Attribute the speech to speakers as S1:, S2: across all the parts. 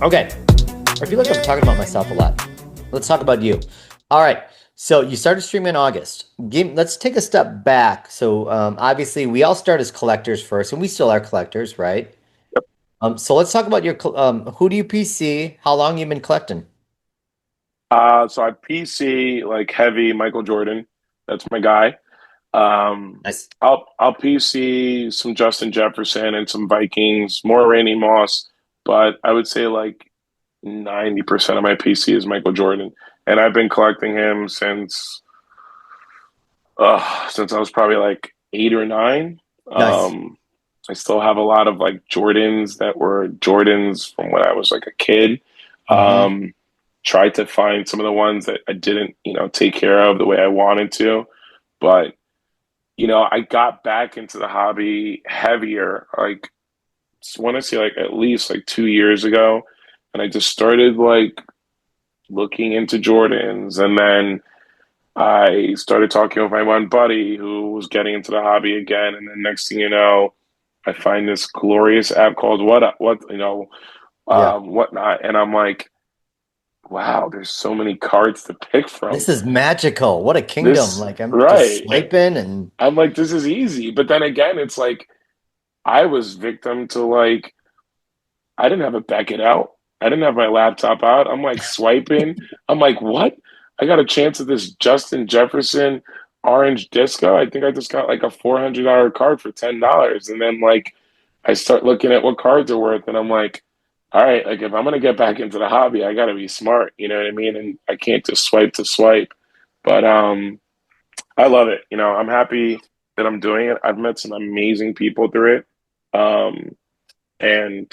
S1: Okay. I feel like I'm talking about myself a lot. Let's talk about you. All right. So you started streaming in August. Let's take a step back. So obviously we all start as collectors first, and we still are collectors, right? So let's talk about who do you PC? How long you been collecting?
S2: So I PC like heavy Michael Jordan. That's my guy.
S1: Nice.
S2: I'll PC some Justin Jefferson and some Vikings, more Randy Moss, but I would say like 90% of my PC is Michael Jordan. And I've been collecting him since I was probably like 8 or 9.
S1: Nice.
S2: I still have a lot of like Jordans that were Jordans from when I was like a kid.
S1: Mm-hmm.
S2: Um, Tried to find some of the ones that I didn't, take care of the way I wanted to. But, I got back into the hobby heavier, like I want to say like at least like 2 years ago. And I just started like looking into Jordans. And then I started talking with my one buddy who was getting into the hobby again. And then next thing you know, I find this glorious app called
S1: Yeah.
S2: Whatnot. And I'm like, wow, there's so many cards to pick from.
S1: This is magical. What a kingdom.
S2: This,
S1: Like I'm just
S2: right.
S1: swiping and
S2: I'm like, this is easy. But then again, it's like I was victim to like I didn't have a Beckett out. I didn't have my laptop out. I'm like swiping. I'm like, what? I got a chance at this Justin Jefferson orange disco. I think I just got like a $400 card for $10. And then like I start looking at what cards are worth, and I'm like, all right, like if I'm gonna get back into the hobby, I gotta be smart, you know what I mean? And I can't just swipe to swipe. But I love it. I'm happy that I'm doing it. I've met some amazing people through it. And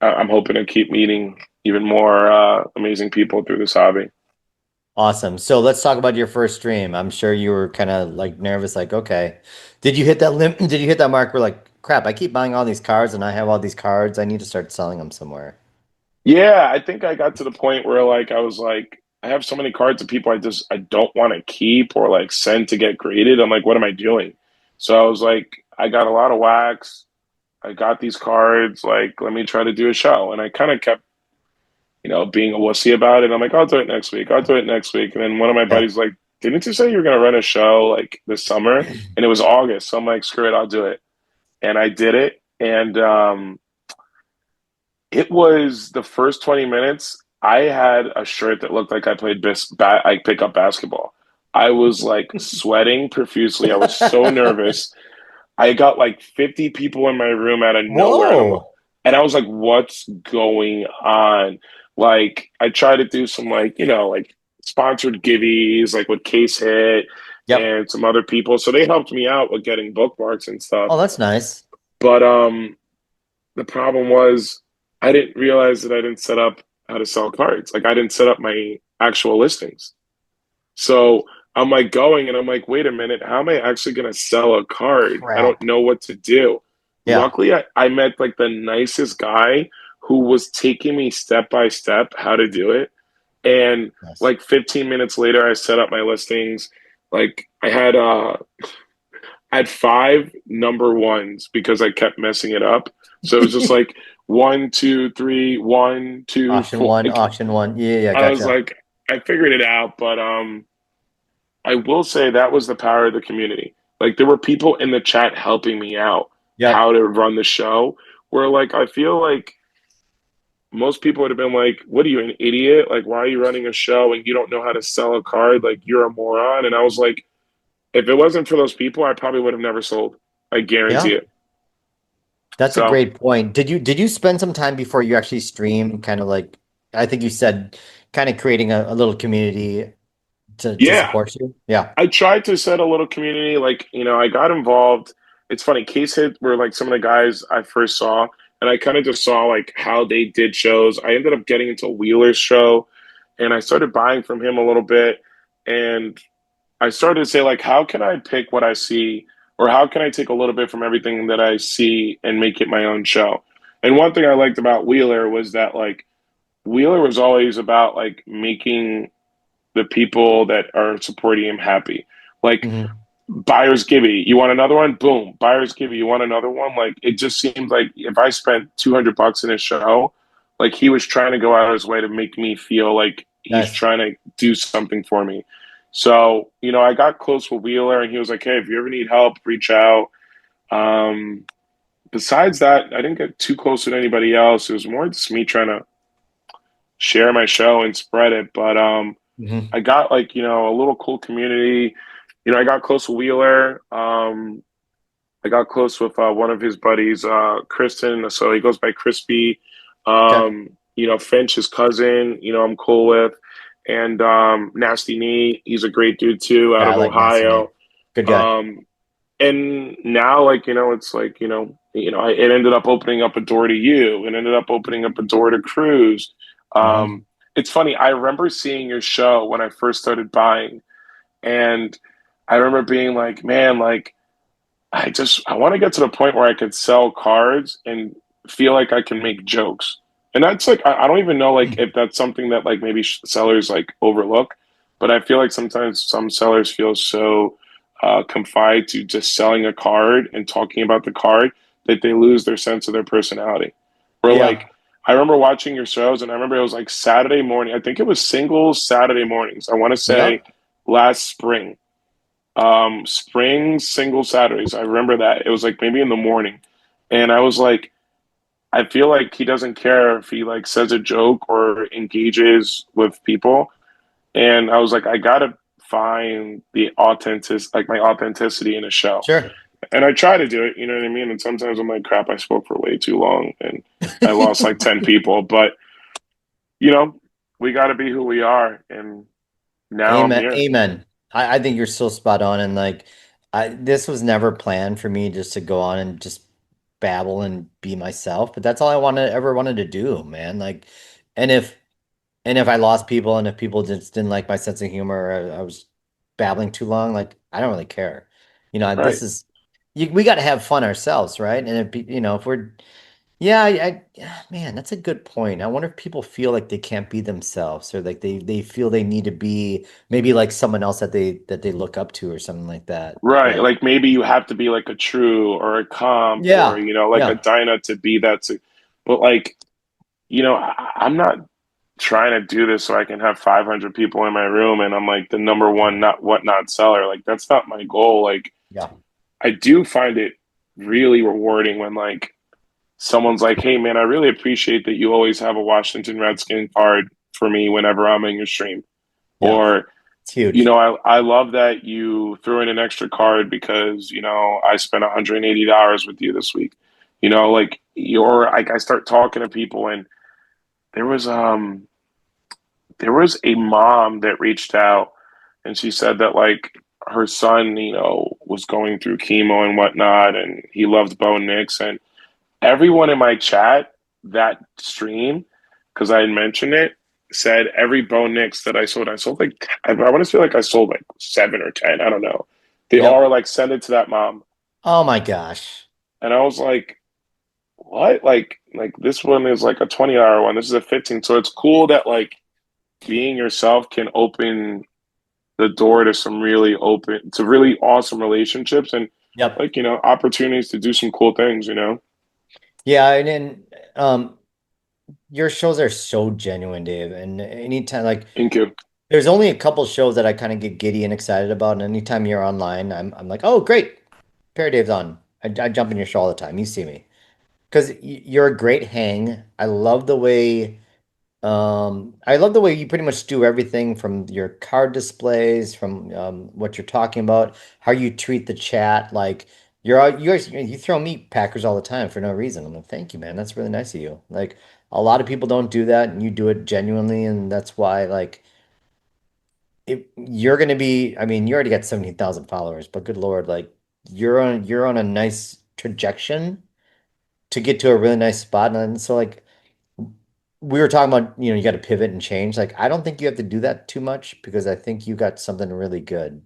S2: I'm hoping to keep meeting even more amazing people through this hobby.
S1: awesome. So let's talk about your first stream. I'm sure you were kind of like nervous, like, okay. Did you hit that limit? Did you hit that mark where like, crap, I keep buying all these cards and I have all these cards. I need to start selling them somewhere.
S2: Yeah, I think I got to the point where like I was like, I have so many cards of people I don't want to keep or like send to get graded. I'm like, what am I doing? So I was like, I got a lot of wax. I got these cards. Like, let me try to do a show. And I kind of kept, being a wussy about it. I'm like, I'll do it next week. I'll do it next week. And then one of my
S1: Yeah.
S2: buddies like, didn't you say you were going to run a show like this summer? And it was August. So I'm like, screw it, I'll do it. And I did it. And it was the first 20 minutes. I had a shirt that looked like I played I pick up basketball. I was like sweating profusely. I was so nervous. I got like 50 people in my room out of nowhere,
S1: Whoa.
S2: and I was like, "What's going on?" Like, I tried to do some like like sponsored giveies, like with Case Hit
S1: Yep.
S2: and some other people, so they helped me out with getting bookmarks and stuff.
S1: Oh, that's nice.
S2: But the problem was I didn't realize that I didn't set up how to sell cards. Like I didn't set up my actual listings. So I'm like going and I'm like, wait a minute, how am I actually going to sell a card? I don't
S1: Crap.
S2: know what to do.
S1: Yeah.
S2: Luckily, I met like the nicest guy who was taking me step by step how to do it. And
S1: Nice.
S2: like 15 minutes later, I set up my listings. Like I had five number ones because I kept messing it up. So it was just like one, two, three, one, two,
S1: Auction
S2: four.
S1: one,
S2: Like
S1: auction one. Yeah, yeah,
S2: I was
S1: gotcha.
S2: like, I figured it out, but I will say that was the power of the community. Like there were people in the chat helping me out
S1: Yep.
S2: how to run the show. Where like I feel like most people would have been like, "What are you, an idiot? Like why are you running a show and you don't know how to sell a card? Like you're a moron." And I was like, if it wasn't for those people, I probably would have never sold. I guarantee
S1: Yeah.
S2: it.
S1: That's a
S2: So
S1: great point. Did you spend some time before you actually stream, kind of like I think you said, kind of creating a little community to
S2: yeah,
S1: support you? Yeah.
S2: I tried to set a little community. Like, I got involved. It's funny, Case Hit were like some of the guys I first saw, and I kind of just saw like how they did shows. I ended up getting into Wheeler's show, and I started buying from him a little bit. And I started to say, like, how can I pick what I see, or how can I take a little bit from everything that I see and make it my own show? And one thing I liked about Wheeler was that, like, Wheeler was always about like making the people that are supporting him happy. Like
S1: Hmm.
S2: buyers Gibby, you want another one? Boom. Buyers Gibby, you want another one? Like it just seemed like if I spent $200 in a show, like he was trying to go out of his way to make me feel like he's
S1: Nice.
S2: trying to do something for me. So, I got close with Wheeler and he was like, "Hey, if you ever need help, reach out." Um, Besides that, I didn't get too close with anybody else. It was more just me trying to share my show and spread it. But
S1: Hmm.
S2: I got like, a little cool community. I got close with Wheeler. I got close with one of his buddies, Kristen. So he goes by Crispy.
S1: Okay.
S2: Finch, his cousin, I'm cool with. And Nasty Knee, he's a great dude too, out
S1: Yeah, I
S2: of
S1: like Nasty Nate.
S2: Ohio.
S1: Good guy.
S2: Um, and now, like, it's like, it ended up opening up a door to you. It ended up opening up a door to Cruz.
S1: Hmm.
S2: Um, it's funny. I remember seeing your show when I first started buying, and I remember being like, man, like, I want to get to the point where I could sell cards and feel like I can make jokes. And that's like I don't even know like if that's something that like maybe sellers like overlook, but I feel like sometimes some sellers feel so confined to just selling a card and talking about the card that they lose their sense of their personality. Or
S1: Yeah.
S2: like I remember watching your shows and I remember it was like Saturday morning. I think it was singles Saturday mornings. I want to say
S1: Yep.
S2: last spring, spring single Saturdays. I remember that. It was like maybe in the morning. And I was like, I feel like he doesn't care if he like says a joke or engages with people. And I was like, I gotta find the my authenticity in a show.
S1: Sure.
S2: And I try to do it, you know what I mean? And sometimes I'm like, crap, I spoke for way too long and I lost like 10 people. But, you know, we gotta be who we are. And now I'm
S1: Amen.
S2: here.
S1: Amen. I think you're so spot on. And like, this was never planned for me just to go on and just babble and be myself. But that's all I ever wanted to do, man. Like, and if I lost people and if people just didn't like my sense of humor, or I was babbling too long, like, I don't really care. This
S2: Right.
S1: is, we got to have fun ourselves, right? And if we're yeah, yeah, man, that's a good point. I wonder if people feel like they can't be themselves or like they feel they need to be maybe like someone else that they look up to or something like that.
S2: Right.
S1: But
S2: Like maybe you have to be like a true or a comp or,
S1: yeah,
S2: like a
S1: yeah,
S2: Dyna to be that. But like, I'm not trying to do this so I can have 500 people in my room and I'm like the number one not whatnot seller. Like that's not my goal. Like
S1: yeah,
S2: I do find it really rewarding when like someone's like, "Hey man, I really appreciate that you always have a Washington Redskin card for me whenever I'm in your stream."
S1: yeah.
S2: Or
S1: It's huge.
S2: I love that you threw in an extra card because, I spent $180 with you this week. Like you're like I start talking to people and there was um there was a mom that reached out and she said that like her son, was going through chemo and whatnot and he loved Bo Nix and everyone in my chat that stream, because I had mentioned it, said every Bo Nix that I sold like I want to say like I sold like 7 or 10. I don't know. They all
S1: Yep.
S2: were like send it to that mom,
S1: Oh my gosh.
S2: and I was like, what? Like this one is like a $20 one. This is a 15. So it's cool that like being yourself can open the door to really awesome relationships and
S1: Yep.
S2: like opportunities to do some cool things.
S1: Yeah, and then your shows are so genuine, Dave. And anytime like
S2: Thank you.
S1: there's only a couple shows that I kind of get giddy and excited about, and anytime you're online, I'm like, oh great, Pair Dave's on. I jump in your show all the time. You see me. Because you're a great hang. I love the way you pretty much do everything from your card displays, from what you're talking about, how you treat the chat. Like you guys, you throw meat packers all the time for no reason. I'm like, thank you, man. That's really nice of you. Like a lot of people don't do that, and you do it genuinely, and that's why like you're gonna be. I mean, you already got 17,000 followers, but good Lord, like you're on a nice trajectory to get to a really nice spot, and so like we were talking about, you got to pivot and change. Like, I don't think you have to do that too much because I think you got something really good.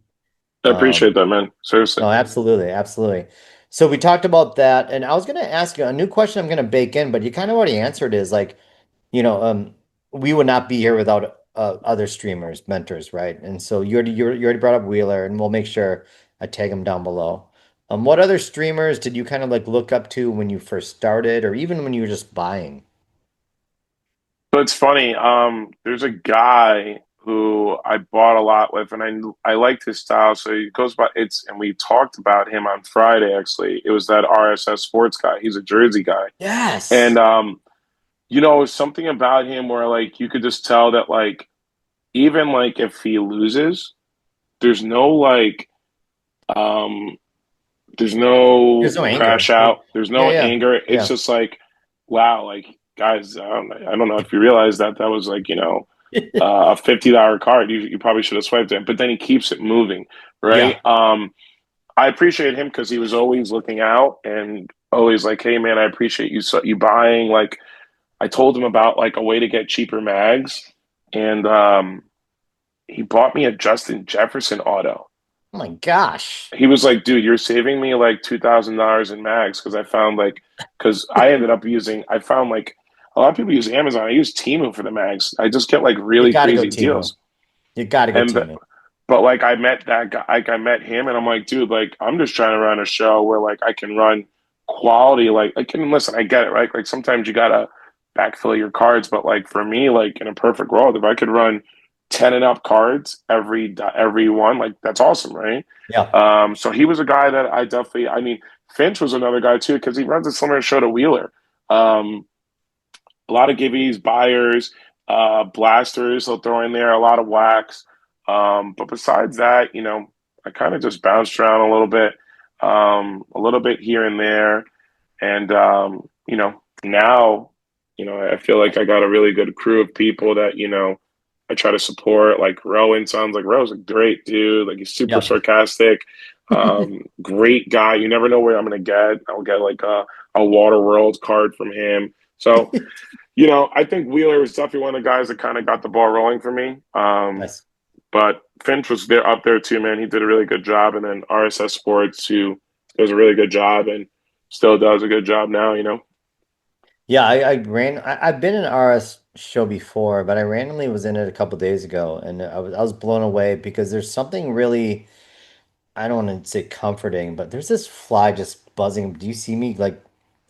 S2: I
S1: Um,
S2: appreciate that, man. Seriously.
S1: no, absolutely, absolutely. So we talked about that, and I was going to ask you a new question I'm going to bake in, but you kind of already answered is like, you know, um, we would not be here without other streamers, mentors, right? And so you already brought up Wheeler, and we'll make sure I tag him down below. What other streamers did you kind of like look up to when you first started, or even when you were just buying?
S2: So it's funny. There's a guy who I bought a lot with, and I liked his style. So he goes by it's, and we talked about him on Friday. Actually, it was that RSS Sports guy. He's a Jersey guy, and
S1: Yes.
S2: something about him where like you could just tell that like even like if he loses, there's no like um there's
S1: There's
S2: no
S1: no
S2: crash
S1: anger.
S2: out. There's
S1: Yeah,
S2: no
S1: yeah,
S2: anger. It's
S1: yeah.
S2: just like, wow, like guys, I don't know if you realize that that was like, a $50 card. You probably should have swiped it, but then he keeps it moving, right?
S1: Yeah.
S2: I appreciate him because he was always looking out and always like, hey man, I appreciate you buying. Like, I told him about like a way to get cheaper mags, and he bought me a Justin Jefferson auto.
S1: Oh my gosh.
S2: He was like, dude, you're saving me like $2,000 in mags because because I ended up I found like a lot of people use Amazon. I use Temu for the mags. I just get like
S1: You
S2: really
S1: got to go
S2: crazy
S1: Timo.
S2: deals.
S1: You got to go
S2: And
S1: Timo.
S2: but like I met that guy, like I met him, and I'm like, dude, like I'm just trying to run a show where like I can run quality. Like I can listen, I get it, right? Like sometimes you gotta backfill your cards, but like for me, like in a perfect world, if I could run 10 and up cards every one, like that's awesome, right?
S1: Yeah.
S2: So he was a guy that I definitely. I mean, Finch was another guy too because he runs a similar show to Wheeler. Um, a lot of gibbies, buyers, blasters. He'll throw in there a lot of wax. But besides that, I kind of just bounced around a little bit here and there, and now, I feel like I got a really good crew of people that I try to support. Like Rowan sounds like Rowan's a great dude. Like he's super
S1: Yeah.
S2: sarcastic. Great guy. You never know where I'm gonna get. I'll get like a Water World card from him. So I think Wheeler was definitely one of the guys that kind of got the ball rolling for me.
S1: Nice.
S2: But Finch was there up there too, man. He did a really good job, and then RSS Sports, who does a really good job and still does a good job now.
S1: Yeah, I've been in an RS show before, but I randomly was in it a couple days ago, and I was blown away because there's something really, I don't want to say comforting, but there's this fly just buzzing. Do you see me like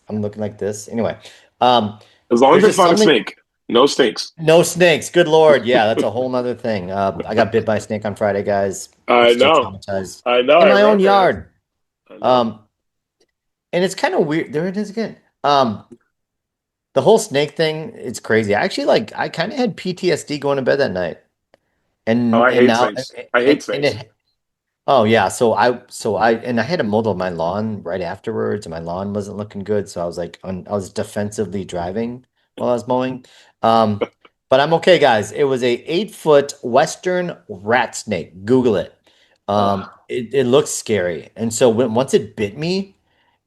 S1: I'm looking like this? Anyway, um,
S2: As long as
S1: there's
S2: it's
S1: just
S2: not a
S1: something.
S2: snake, no snakes.
S1: No snakes. Good Lord. Yeah, that's a whole nother thing. I got bit by a snake on Friday, guys. I'm
S2: I
S1: still
S2: know,
S1: traumatized
S2: I know,
S1: in
S2: I
S1: my own
S2: remember.
S1: yard.
S2: I know.
S1: Um, and it's kind of weird. There it is again. The whole snake thing, it's crazy. I kind of had PTSD going to bed that night.
S2: Oh,
S1: And
S2: I
S1: and
S2: hate
S1: now
S2: snakes. I hate
S1: and
S2: snakes.
S1: it oh yeah, so I had to mow my lawn right afterwards and my lawn wasn't looking good, so I was defensively driving while I was mowing. Um but I'm okay, guys. It was a 8 foot Western rat snake. Google it.
S2: Oh,
S1: It looks scary. And so once it bit me,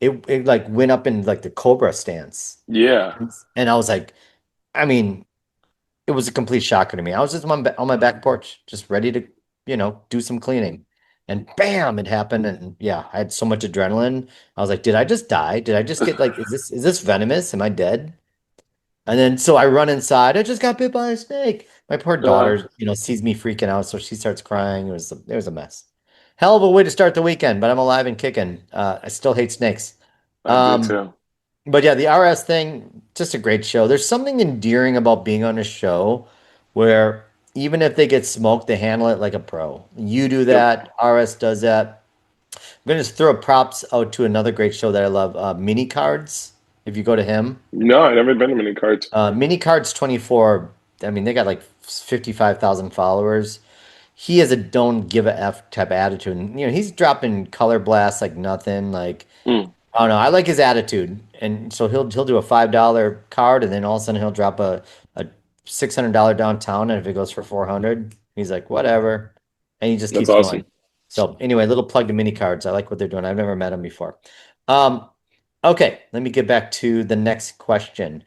S1: it like went up in like the cobra stance.
S2: yeah.
S1: And I was like, I mean, it was a complete shocker to me. I was just on my back porch, just ready to, do some cleaning. And bam, it happened. And yeah, I had so much adrenaline. I was like, did I just die? Did I just get like, is this venomous? Am I dead? And then so I run inside. I just got bit by a snake. My poor
S2: Uh,
S1: daughter, sees me freaking out, so she starts crying. It was a mess. Hell of a way to start the weekend, but I'm alive and kicking. I still hate snakes.
S2: I do
S1: Um,
S2: too.
S1: but yeah, the RS thing, just a great show. There's something endearing about being on a show where even if they get smoked, they handle it like a pro. You do
S2: Yep.
S1: that, RS does that. I'm gonna just throw props out to another great show that I love, Mini Cards. If you go to him,
S2: No, I never been to mini cards.
S1: Mini Cards 24. I mean, they got like 55,000 followers. He has a don't give a F type attitude. And, he's dropping color blasts like nothing. Like,
S2: Mm,
S1: I don't know. I like his attitude, and so he'll do a $5 card, and then all of a sudden he'll drop a $600 downtown, and if it goes for 400, he's like whatever, and he just
S2: that's
S1: keeps
S2: awesome.
S1: going. So anyway, little plug to mini cards. I like what they're doing. I've never met him before. Um, okay, let me get back to the next question.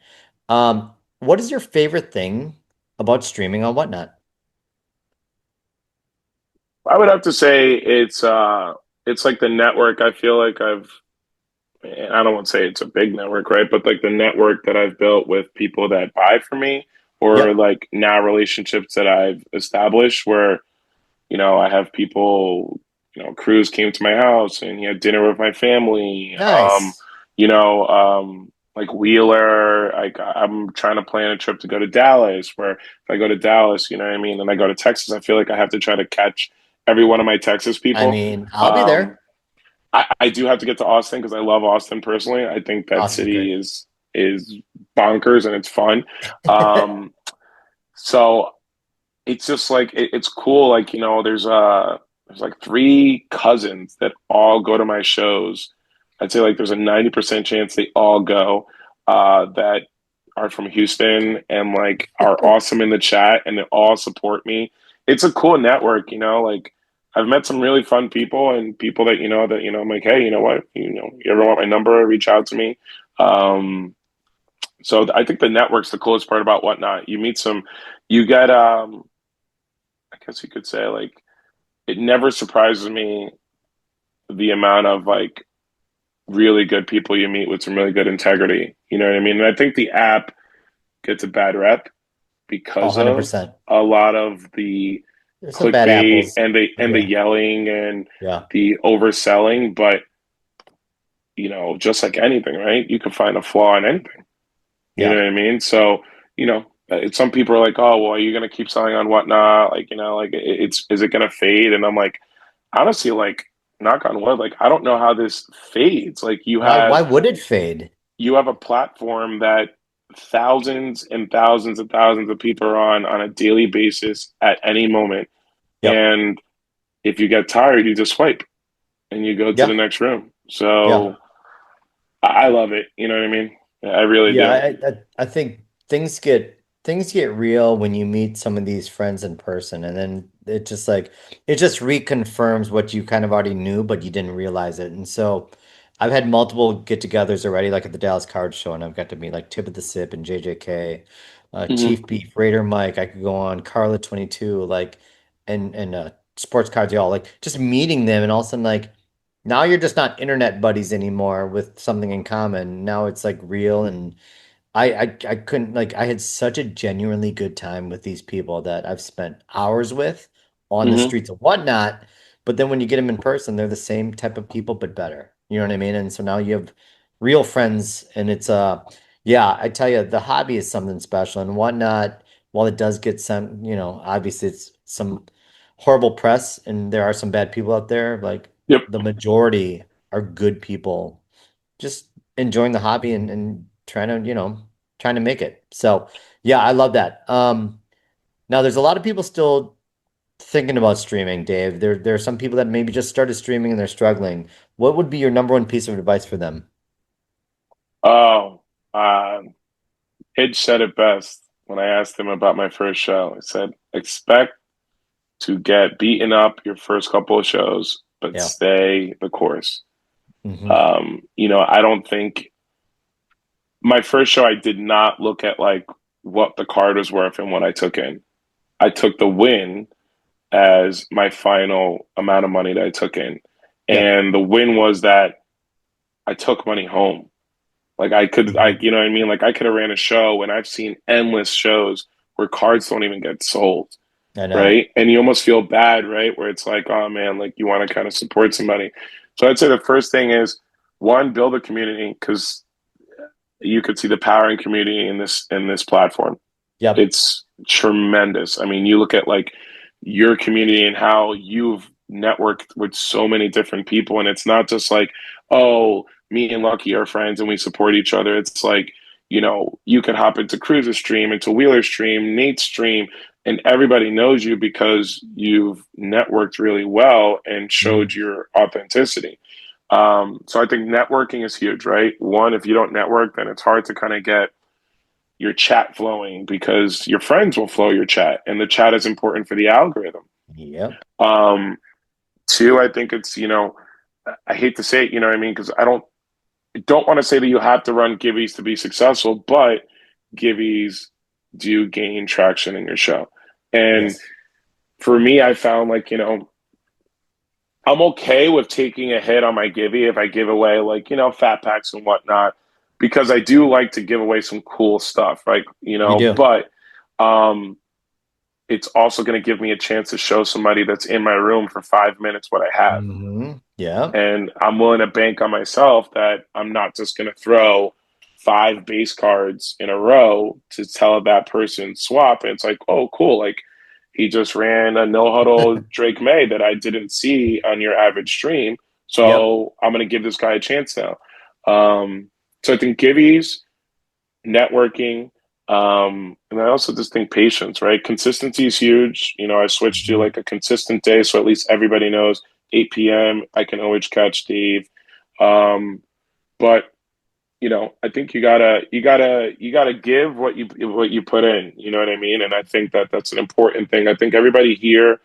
S1: What is your favorite thing about streaming on Whatnot?
S2: I would have to say it's like the network. I feel like I don't want to say it's a big network, right? But like the network that I've built with people that buy for me, or
S1: Yep,
S2: like now relationships that I've established where, I have people, Cruz came to my house and he had dinner with my family.
S1: nice.
S2: You know, um, like Wheeler. Like I'm trying to plan a trip to go to Dallas, where if I go to Dallas, you know what I mean, and I go to Texas, I feel like I have to try to catch every one of my Texas
S1: I
S2: people.
S1: mean, I'll be
S2: Um,
S1: there.
S2: I do have to get to Austin because I love Austin personally. I think that
S1: Austin's
S2: city
S1: great.
S2: is bonkers and it's fun. Um, so it's just like it's cool. Like there's like three cousins that all go to my shows. I'd say like there's a 90% chance they all go. That are from Houston and like are awesome in the chat and they all support me. It's a cool network, like I've met some really fun people and people that I'm like, hey, you know what? You ever want my number, reach out to me. Um, so I think the network's the coolest part about Whatnot. You get I guess you could say like it never surprises me the amount of like really good people you meet with some really good integrity. You know what I mean? And I think the app gets a bad rep
S1: Oh,
S2: because of
S1: 100%.
S2: a lot of the
S1: There's some bad
S2: clickbait
S1: apples.
S2: and the
S1: Yeah.
S2: yelling and
S1: Yeah.
S2: the overselling. But just like anything, right? You can find a flaw in anything. You know
S1: Yeah.
S2: what I mean? So, some people are like, "Oh, well, are you gonna keep selling on Whatnot? Like, like it's is it gonna fade?" And I'm like, honestly, like, knock on wood, like I don't know how this fades. Like,
S1: Why would it fade?
S2: you have a platform that thousands and thousands and thousands of people are on a daily basis at any moment.
S1: Yep.
S2: And if you get tired, you just swipe and you go to the
S1: Yeah.
S2: next room.
S1: Yeah.
S2: So I love it. You know what I mean? I really
S1: Yeah,
S2: do.
S1: I think things get real when you meet some of these friends in person, and then it just reconfirms what you kind of already knew, but you didn't realize it. And so I've had multiple get-togethers already, like at the Dallas Card Show, and I've got to meet like Tip of the Sip and JJK, Chief
S2: Hmm.
S1: Beef, Raider Mike. I could go on Carla 22, like, and Sports Cards, y'all, like just meeting them, and all of a sudden like. Now you're just not internet buddies anymore with something in common. Now it's like real, and I couldn't, like, I had such a genuinely good time with these people that I've spent hours with on the
S2: Hmm.
S1: streets and whatnot. But then when you get them in person, they're the same type of people but better. You know what I mean? And so now you have real friends, and it's yeah, I tell you, the hobby is something special and whatnot. While it does get some, obviously it's some horrible press, and there are some bad people out there, like
S2: Yep.
S1: the majority are good people just enjoying the hobby, and trying to make it. So yeah, I love that. Now there's a lot of people still thinking about streaming, Dave. There are some people that maybe just started streaming and they're struggling. What would be your number one piece of advice for them?
S2: Oh, Hitch said it best when I asked him about my first show. He said, expect to get beaten up your first couple of shows, but
S1: Yeah.
S2: stay the course.
S1: Hmm.
S2: I don't think my first show, I did not look at like what the card was worth and what I took in. I took the win as my final amount of money that I took in.
S1: Yep.
S2: And the win was that I took money home. Like
S1: Hmm.
S2: you know what I mean? Like I could have ran a show and I've seen endless shows where cards don't even get sold,
S1: I know.
S2: right? And you almost feel bad, right? Where it's like, oh man, like you want to kind of support somebody. So I'd say the first thing is one, build a community because you could see the power in community in this platform.
S1: Yep.
S2: It's tremendous. I mean, you look at like your community and how you've networked with so many different people, and it's not just like, oh, me and Lucky are friends and we support each other. It's like, you can hop into Cruz's stream, into Wheeler's stream, Nate's stream, and everybody knows you because you've networked really well and
S1: Mhm.
S2: showed your authenticity. So I think networking is huge, right? One, if you don't network, then it's hard to kind of get your chat flowing because your friends will flow your chat, and the chat is important for the algorithm.
S1: Yep.
S2: Um, Two, I think it's I hate to say it, you know what I mean, because I don't want to say that you have to run giveies to be successful, but giveies do gain traction in your show. And
S1: Yes.
S2: for me, I found like I'm okay with taking a hit on my givey if I give away like, fat packs and whatnot, because I do like to give away some cool stuff, right?
S1: You do.
S2: But um, it's also going to give me a chance to show somebody that's in my room for 5 minutes what I have.
S1: Hmm. Yeah.
S2: And I'm willing to bank on myself that I'm not just going to throw 5 base cards in a row to tell that person swap. And it's like, oh, cool. Like he just ran a no huddle Drake May that I didn't see on your average stream.
S1: Yep.
S2: So I'm going to give this guy a chance now. So I think giveies, networking, and I also just think patience, right? Consistency is huge. You know, I switched to
S1: Mhm.
S2: like a consistent day, so at least everybody knows 8 p.m. I can always catch Steve. But you know, I think you gotta give what you put in. You know what I mean? And I think that that's an important thing. I think everybody here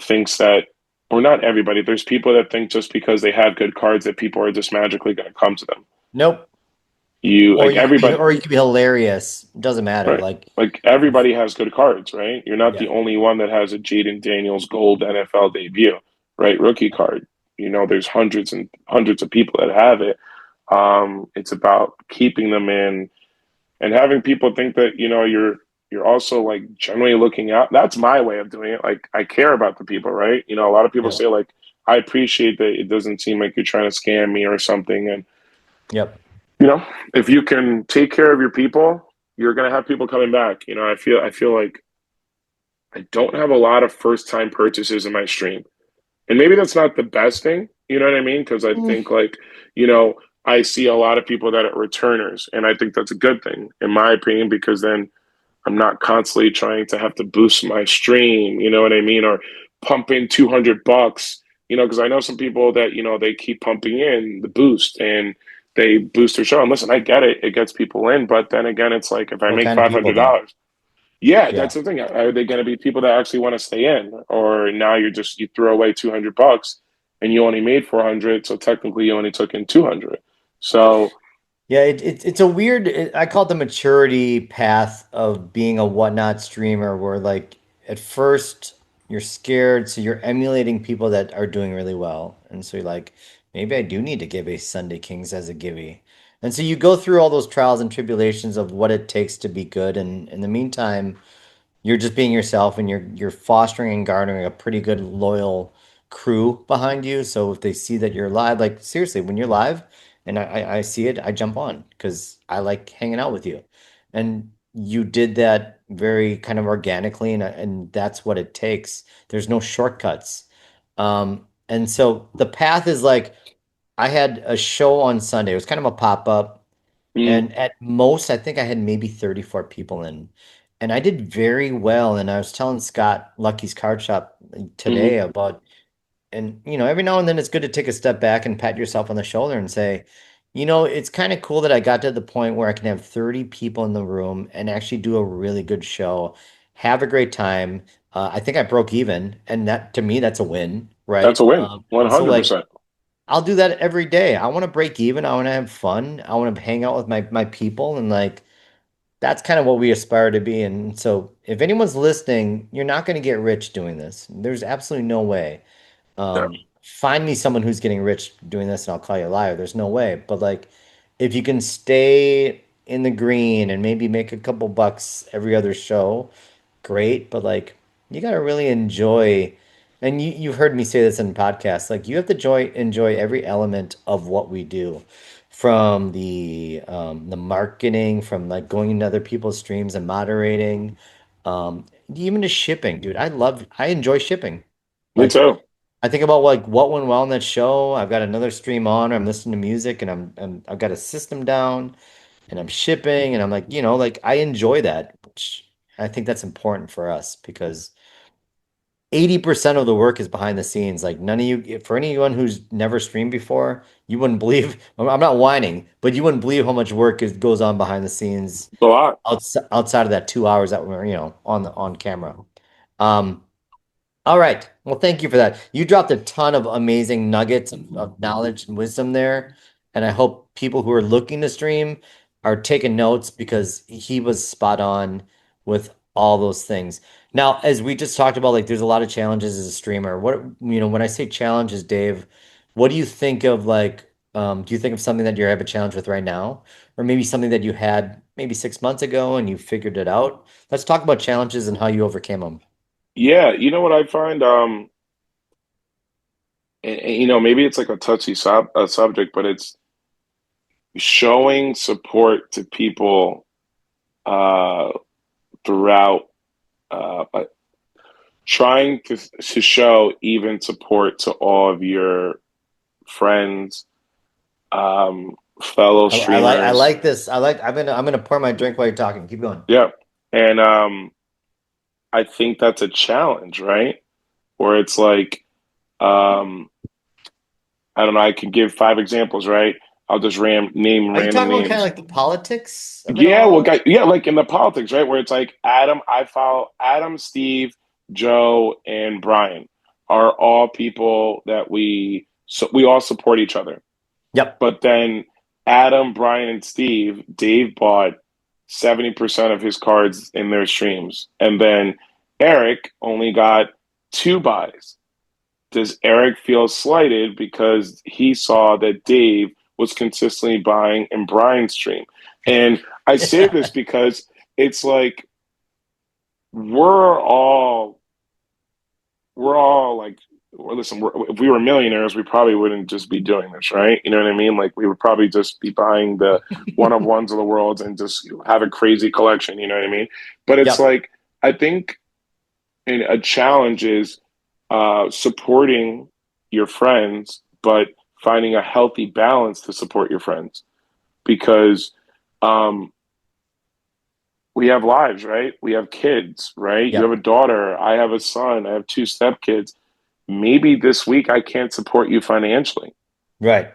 S2: thinks that, or not everybody. There's people that think just because they have good cards that people are just magically going to come to them.
S1: Nope.
S2: You
S1: Or
S2: like
S1: you could be,
S2: everybody,
S1: or you could be hilarious. Doesn't matter.
S2: right?
S1: Like,
S2: Like everybody has good cards, right? You're not the
S1: yeah.
S2: only one that has a Jaden Daniels gold NFL debut, right? Rookie card. You know, there's hundreds and hundreds of people that have it. It's about keeping them in and having people think that you're also like generally looking out. That's my way of doing it. Like I care about the people, right? You know, a lot of people
S1: Yep.
S2: say like I appreciate that it doesn't seem like you're trying to scam me or something. And
S1: Yep.
S2: you know, if you can take care of your people, you're gonna have people coming back. You know, I feel like I don't have a lot of first time purchases in my stream. And maybe that's not the best thing, you know what I mean? Because I
S1: Mm.
S2: think like, you know, I see a lot of people that are returners, and I think that's a good thing, in my opinion, because then I'm not constantly trying to have to boost my stream, you know what I mean? Or pump in $200, you know, because I know some people that, you know, they keep pumping in the boost and they boost their show. And listen, I get it, it gets people in, but then again, it's like if I
S1: What
S2: make
S1: kind of people though?
S2: $500, yeah,
S1: Yeah.
S2: that's the thing. Are they going to be people that actually want to stay in, or now you throw away $200 and you only made 400, so technically you only took in 200. So
S1: Yeah, it's a weird, I call it the maturity path of being a whatnot streamer, where like at first you're scared, so you're emulating people that are doing really well. And so you're like, maybe I do need to give a Sunday Kings as a givey. And so you go through all those trials and tribulations of what it takes to be good. And in the meantime, you're just being yourself and you're fostering and garnering a pretty good loyal crew behind you. So if they see that you're live, like seriously, when you're live and I see it, I jump on because I like hanging out with you. And you did that very kind of organically, and that's what it takes. There's no shortcuts. And so the path is like I had a show on Sunday. It was kind of a pop-up.
S2: mm,
S1: And at most, I think I had maybe 34 people in. And I did very well. And I was telling Scott, Lucky's Card Shop, today
S2: mhm.
S1: about, and every now and then it's good to take a step back and pat yourself on the shoulder and say, it's kind of cool that I got to the point where I can have 30 people in the room and actually do a really good show, have a great time. I think I broke even, and that to me, that's a win,
S2: That's
S1: right?
S2: a win,
S1: And so like
S2: 100%.
S1: I'll do that every day. I want to break even. I want to have fun. I want to hang out with my people, and like that's kind of what we aspire to be. And so if anyone's listening, you're not going to get rich doing this. There's absolutely no way.
S2: Yeah.
S1: Find me someone who's getting rich doing this, and I'll call you a liar. There's no way. But like, if you can stay in the green and maybe make a couple bucks every other show, great. But like, you got to really enjoy. And you've heard me say this in podcasts. Like, you have to enjoy every element of what we do, from the marketing, from like going into other people's streams and moderating, even to shipping, dude. I enjoy shipping.
S2: Me
S1: Like,
S2: too.
S1: I think about like what went well in that show. I've got another stream on, or I'm listening to music, and I've got a system down, and I'm shipping, and I'm like, like I enjoy that, which I think that's important for us because 80% of the work is behind the scenes. Like none of you, for anyone who's never streamed before, you wouldn't believe. I'm not whining, but you wouldn't believe how much work goes on behind the scenes
S2: It's a lot.
S1: outside of that 2 hours that we're on camera. Um, all right. Well, thank you for that. You dropped a ton of amazing nuggets of knowledge and wisdom there. And I hope people who are looking to stream are taking notes because he was spot on with all those things. Now, as we just talked about, like there's a lot of challenges as a streamer. When I say challenges, Dave, what do you think of do you think of something that you have a challenge with right now? Or maybe something that you had maybe 6 months ago and you figured it out? Let's talk about challenges and how you overcame them.
S2: Yeah, you know what I find? And, you know, maybe it's like a touchy subject, but it's showing support to people uh, throughout, trying to show even support to all of your friends, fellow
S1: I
S2: streamers.
S1: like this. I'm gonna pour my drink while you're talking. Keep going.
S2: Yeah. And I think that's a challenge, right? Where it's like, um, I don't know, I could give five examples, right? I'll just name
S1: Are you
S2: random
S1: talking about kind of
S2: names.
S1: like the politics of it
S2: Yeah, well,
S1: all?
S2: yeah, like in the politics, right? Where it's like Adam, I follow Adam, Steve, Joe, and Brian are all people that we all support each other.
S1: Yep.
S2: But then Adam, Brian, and Steve, Dave bought 70% of his cards in their streams. And then Eric only got two buys. Does Eric feel slighted because he saw that Dave was consistently buying in Brian's stream? And I say this because it's like we're all like, well, listen, if we were millionaires, we probably wouldn't just be doing this, right? You know what I mean? Like we would probably just be buying the one of ones of the world and just have a crazy collection. You know what I mean? But it's
S1: Yep.
S2: like I think a challenge is supporting your friends, but finding a healthy balance to support your friends because um, we have lives, right? We have kids, right? You have a
S1: Yep.
S2: daughter. I have a son. I have two stepkids. Maybe this week I can't support you financially,
S1: Right.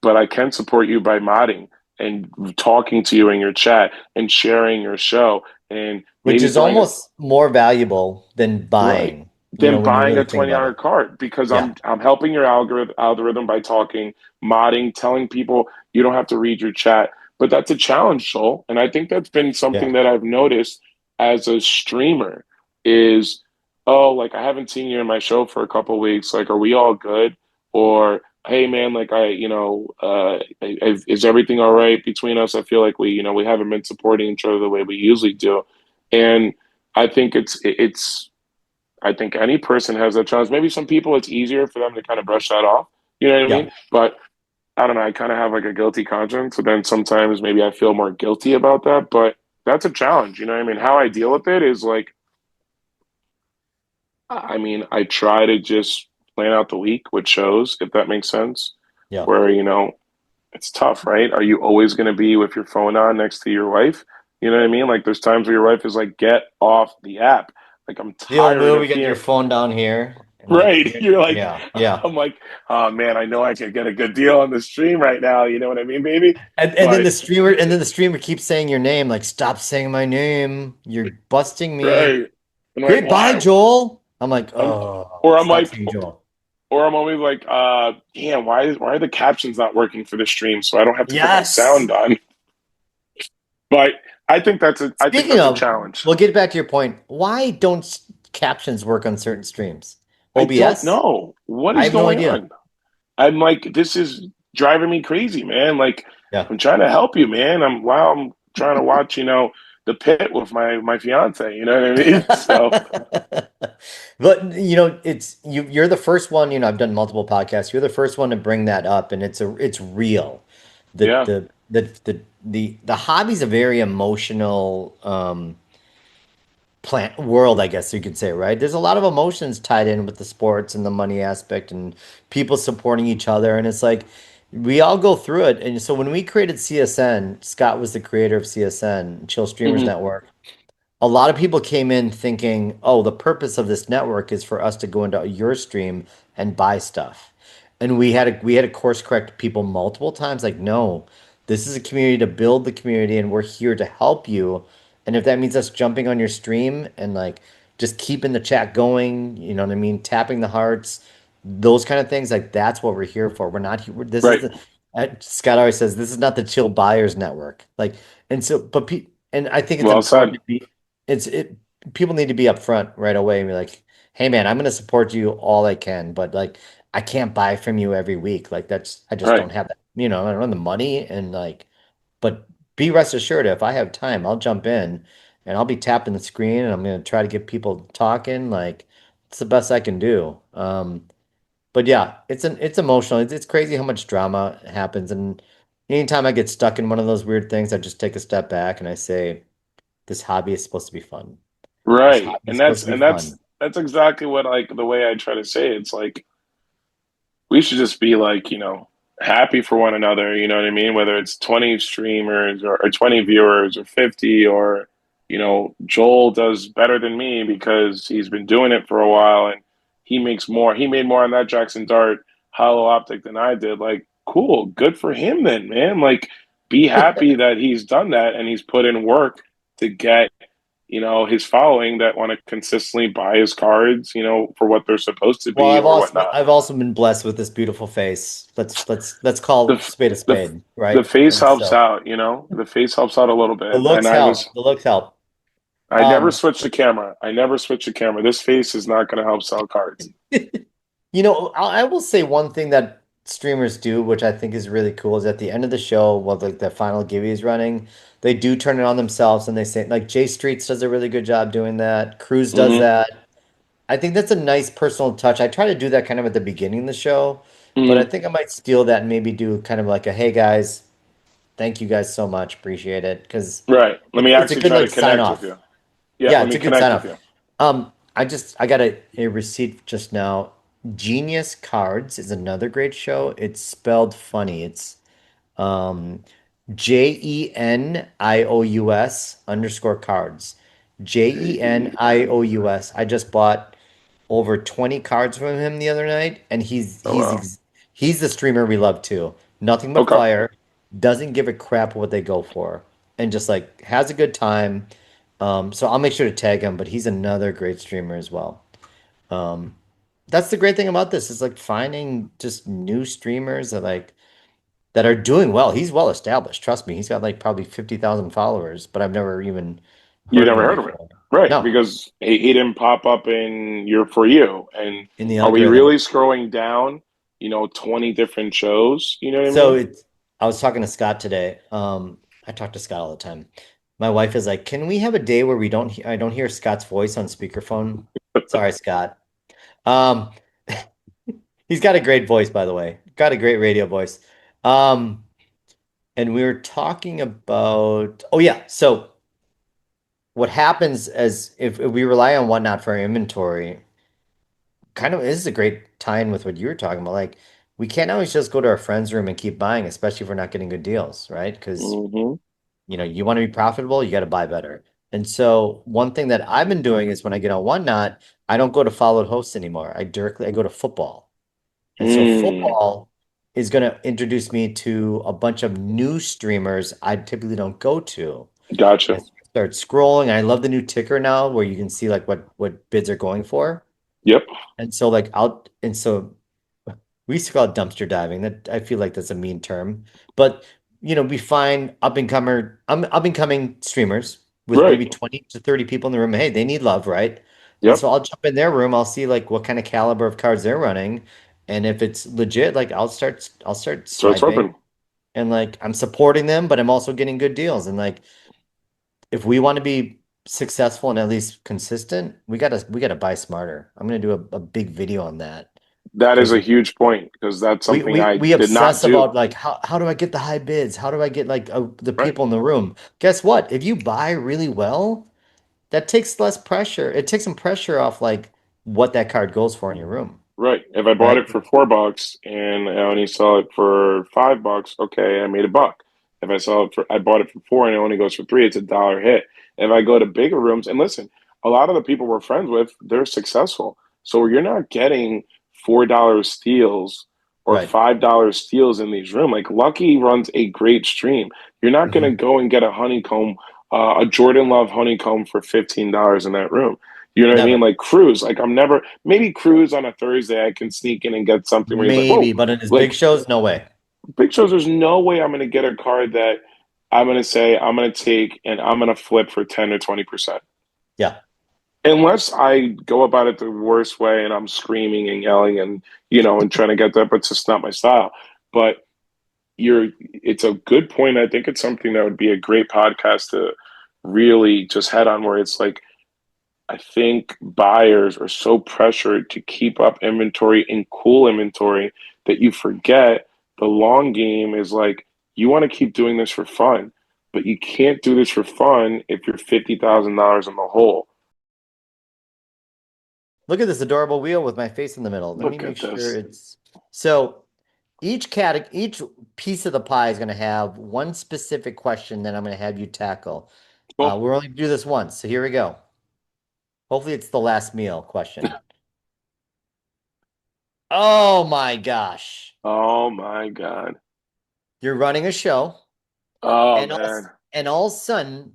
S2: but I can support you by modding and talking to you in your chat and sharing your show and
S1: Which
S2: maybe
S1: is
S2: throwing a
S1: almost more valuable than
S2: right.
S1: buying,
S2: Then
S1: when you
S2: buying
S1: really
S2: a
S1: think about
S2: $20
S1: it.
S2: card because
S1: Yeah.
S2: I'm helping your algorithm by talking, modding, telling people you don't have to read your chat. But that's a challenge, Joel. And I think that's been
S1: Yeah.
S2: something that I've noticed as a streamer is, oh, like I haven't seen you in my show for a couple of weeks. Like, are we all good? Or hey man, like is everything all right between us? I feel like we haven't been supporting each other the way we usually do. And I think I think any person has that challenge. Maybe some people it's easier for them to kind of brush that off. You know what I
S1: Yeah.
S2: mean? But I don't know. I kind of have like a guilty conscience. So then sometimes maybe I feel more guilty about that. But that's a challenge. You know what I mean? How I deal with it is like, I mean, I try to just plan out the week with shows, if that makes sense.
S1: Yeah.
S2: Where, it's tough, right? Are you always going to be with your phone on next to your wife? You know what I mean? Like there's times where your wife is like, get off the app. Like I'm
S1: The old
S2: tired
S1: move,
S2: of
S1: you get your
S2: hearing.
S1: phone down here and like
S2: Right.
S1: here.
S2: You're like,
S1: Yeah. Yeah.
S2: I'm like, oh man, I know I could get a good deal on the stream right now. You know what I mean, baby?
S1: And
S2: But
S1: then the streamer keeps saying your name, like, stop saying my name. You're busting me.
S2: right. And like,
S1: Great, bye,
S2: why?
S1: Joel. I'm like,
S2: I'm,
S1: oh,
S2: or I'm
S1: stop
S2: like,
S1: saying Joel.
S2: or I'm always like, damn, why are the captions not working for the stream? So I don't have to put my
S1: Yes.
S2: sound on. But I think
S1: Speaking
S2: that's a
S1: of,
S2: challenge.
S1: we'll get back to your point. Why don't captions work on certain streams?
S2: I don't
S1: OBS?
S2: know what
S1: I
S2: is
S1: have no
S2: going
S1: idea.
S2: on. I'm like, this is driving me crazy, man. Like,
S1: Yeah.
S2: I'm trying to help you, man. I'm trying to watch, the pit with my fiance. You know what I mean? So
S1: But it's you're the first one, I've done multiple podcasts. You're the first one to bring that up, and it's real. The
S2: yeah,
S1: the hobby's a very emotional plant world, I guess you could say, right? There's a lot of emotions tied in with the sports and the money aspect and people supporting each other. And it's like we all go through it. And so when we created CSN, Scott was the creator of CSN, Chill Streamers
S2: hmm
S1: Network. A lot of people came in thinking, oh, the purpose of this network is for us to go into your stream and buy stuff. And we had to course correct people multiple times, like, no, this is a community to build the community, and we're here to help you. And if that means us jumping on your stream and like just keeping the chat going, you know what I mean, tapping the hearts, those kind of things, like that's what we're here for. We're not here. This is
S2: right.
S1: the Scott always says this is not the chill buyers network. Like, and so, and I think it's
S2: Well
S1: important
S2: said.
S1: to be it's it people need to be upfront right away and be like, hey man, I'm gonna support you all I can, but like I can't buy from you every week. Like I just
S2: Right,
S1: don't have that, I don't have the money and like, but be rest assured if I have time, I'll jump in and I'll be tapping the screen and I'm gonna try to get people talking. Like it's the best I can do. But yeah, it's emotional. It's crazy how much drama happens, and anytime I get stuck in one of those weird things, I just take a step back and I say, this hobby is supposed to be fun. This
S2: Right.
S1: hobby is supposed to be fun.
S2: That's exactly what like the way I try to say it. It's like we should just be like, happy for one another, you know what I mean? Whether it's 20 streamers or 20 viewers or 50 or, Joel does better than me because he's been doing it for a while and he made more on that Jackson Dart hollow optic than I did. Like, cool, good for him then, man. Like, be happy that he's done that and he's put in work to get his following that want to consistently buy his cards, for what they're supposed to
S1: Well,
S2: be or whatnot.
S1: I've also been blessed with this beautiful face. Let's call
S2: The
S1: spade a
S2: the
S1: spade,
S2: the
S1: right?
S2: face
S1: And
S2: helps
S1: so
S2: out, the face helps out a little
S1: the
S2: bit. And
S1: looks help. The looks help.
S2: I never
S1: Um,
S2: switch the camera. I never switch the camera. This face is not going to help sell cards.
S1: I will say one thing that streamers do, which I think is really cool, is at the end of the show, while the final give is running, they do turn it on themselves and they say, like Jay Streets does a really good job doing that. Cruz does
S2: Hmm.
S1: that. I think that's a nice personal touch. I try to do that kind of at the beginning of the show, but I
S2: Hmm.
S1: think I might steal that and maybe do kind of like a, hey guys, thank you guys so much, appreciate it, because
S2: Right. Let me
S1: it's a
S2: actually
S1: good
S2: try to
S1: like sign
S2: connect with
S1: off.
S2: you. Yeah,
S1: Yeah,
S2: let
S1: it's
S2: me
S1: a good
S2: connect
S1: sign
S2: with
S1: off.
S2: you.
S1: I got a receipt just now. Genius Cards is another great show. It's spelled funny. It's um JENIOUS underscore cards. JENIOUS. I just bought over 20 cards from him the other night, and
S2: Oh wow.
S1: he's the streamer we love too. Nothing but
S2: Okay.
S1: fire, doesn't give a crap what they go for, and just like has a good time. So I'll make sure to tag him, but he's another great streamer as well. Um, that's the great thing about this is like finding just new streamers that are doing well. He's well established. Trust me, he's got like probably 50,000 followers, but I've never even
S2: You
S1: heard of
S2: never
S1: him
S2: heard of it.
S1: before.
S2: Right,
S1: No,
S2: because he didn't pop up in your For You. And
S1: in the
S2: are we
S1: algorithm.
S2: really scrolling down, 20 different shows? You know what I
S1: So
S2: mean?
S1: it's I was talking to Scott today. I talk to Scott all the time. My wife is like, "Can we have a day where I don't hear Scott's voice on speakerphone?" Sorry, Scott. Um, he's got a great voice, by the way. Got a great radio voice. Um, and we were talking about, oh yeah, so what happens as if we rely on Whatnot for our inventory, kind of is a great tie-in with what you were talking about. Like, we can't always just go to our friend's room and keep buying, especially if we're not getting good deals, right? Because
S2: Hmm.
S1: you want to be profitable, you got to buy better. And so one thing that I've been doing is when I get on Whatnot, I don't go to followed hosts anymore. I go to football. And so
S2: Mm,
S1: football is going to introduce me to a bunch of new streamers I typically don't go to.
S2: gotcha.
S1: And so I start scrolling. I love the new ticker now where you can see like what bids are going for.
S2: Yep.
S1: And so like out and so we used to call it dumpster diving. That I feel like that's a mean term. But we find up and coming streamers with
S2: Right.
S1: maybe 20 to 30 people in the room. Hey, they need love, right? And
S2: Yep.
S1: so I'll jump in their room, I'll see like what kind of caliber of cards they're running. And if it's legit, like I'll start
S2: So it's
S1: swiping
S2: open.
S1: and like I'm supporting them, but I'm also getting good deals. And like if we want to be successful and at least consistent, we gotta buy smarter. I'm gonna do a big video on that
S2: That is
S1: because
S2: a huge point because that's
S1: we,
S2: something
S1: we
S2: I
S1: we
S2: did not
S1: obsess
S2: do.
S1: about like how do I get the high bids? How do I get like the
S2: Right.
S1: people in the room? Guess what? If you buy really well, that takes less pressure. It takes some pressure off like what that card goes for in your room,
S2: Right. If I bought
S1: right?
S2: it for $4 and I only sell it for $5, okay, I made a buck. If I bought it for four and it only goes for three, it's a dollar hit. If I go to bigger rooms, and listen, a lot of the people we're friends with, they're successful. So you're not getting $4 steals or
S1: Right.
S2: $5 steals in these rooms. Like Lucky runs a great stream. You're not going to
S1: Mhm.
S2: go and get a honeycomb, a Jordan Love honeycomb for $15 in that room. You know what I mean?
S1: Never.
S2: Like Cruise. Like I'm never maybe Cruise on a Thursday I can sneak in and get something where he's like, whoa,
S1: Maybe, but in his big
S2: like
S1: shows, no way.
S2: big shows, there's no way I'm gonna get a card that I'm gonna say I'm gonna take and I'm gonna flip for 10 or 20%.
S1: Yeah.
S2: Unless I go about it the worst way and I'm screaming and yelling and and trying to get that, but it's just not my style. But it's a good point. I think it's something that would be a great podcast to really just head on where it's like I think buyers are so pressured to keep up inventory and cool inventory that you forget the long game is like you want to keep doing this for fun, but you can't do this for fun if you're $50,000 in the hole.
S1: Look at this adorable wheel with my face in the middle. Let me
S2: Look
S1: make
S2: at
S1: sure
S2: this.
S1: it's so each piece of the pie is going to have one specific question that I'm going to have you tackle.
S2: Cool.
S1: We're only going to do this once, so here we go. Hopefully, it's the last meal question. Oh my gosh.
S2: Oh my God.
S1: You're running a show,
S2: Oh
S1: and
S2: man.
S1: all of a sudden,